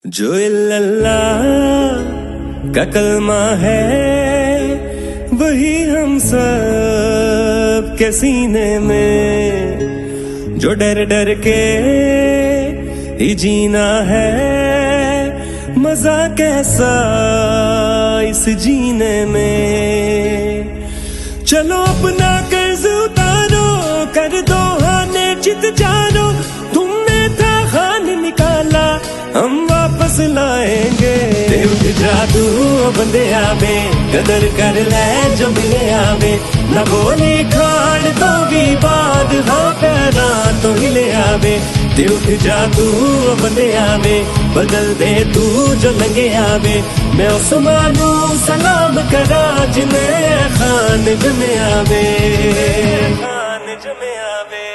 जो इल्लल्लाह का कलमा है वही हम सब के सीने में, जो डर डर के ही जीना है, मजा कैसा इस जीने में। चलो अपना कर्ज उतारो, कर दो हाने चित जानो, तुमने था खान निकाला हम वापस लाएंगे। उठ जादू बंदे आवे, कदर कर ले जो मिले आवे, न बोली खान तो भी बाद हाँ पैरा तो हिले आवे। उठ जादू बंदे आवे, बदल दे तू जो लंगे आवे, मैं उस्मानू सलाम करा जिन्हें खान जमे आवे, खान जमे आवे।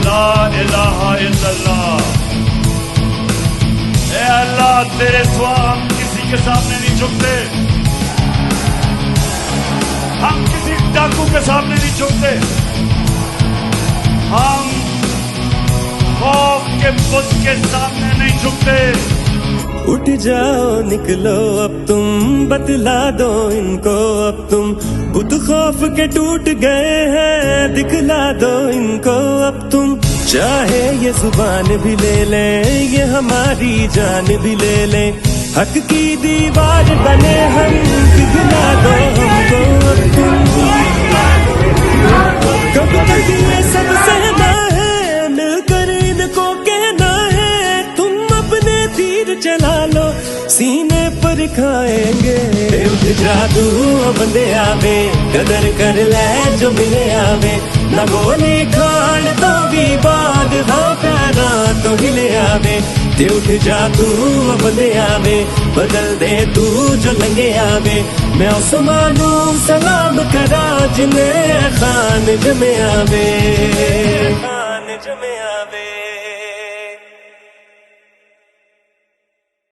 ला इलाहा इल्लल्लाह। ए अल्लाह तेरे सिवा हम किसी के सामने नहीं झुकते, हम किसी डाकू के सामने नहीं झुकते, हम खौफ के बुत के सामने नहीं झुकते। उठ जाओ निकलो अब तुम, बतला दो इनको अब तुम, बुत खौफ के टूट गए हैं, दिखला दो इनको अब तुम। चाहे ये जुबान भी ले ले, ये हमारी जान भी ले ले, हक की दीवार बने हम, दिखला दो हमको अब तुम। कब तक ये सब सहना है, मिलकर इनको कहना है, तुम अपने तीर चला लो सीने पर खाएंगे। उठ जादू बंदे आवे, कदर कर ले जो मिले आवे, न गोली खान तो भी बाद हाँ पैरा तो हिले आवे। उठ जादू बंदे आवे, बदल दे तू जो लंगे आवे, मैं उस्मानू सलाम करा जिन्हें खान जमे आवे, खान जमे आवे।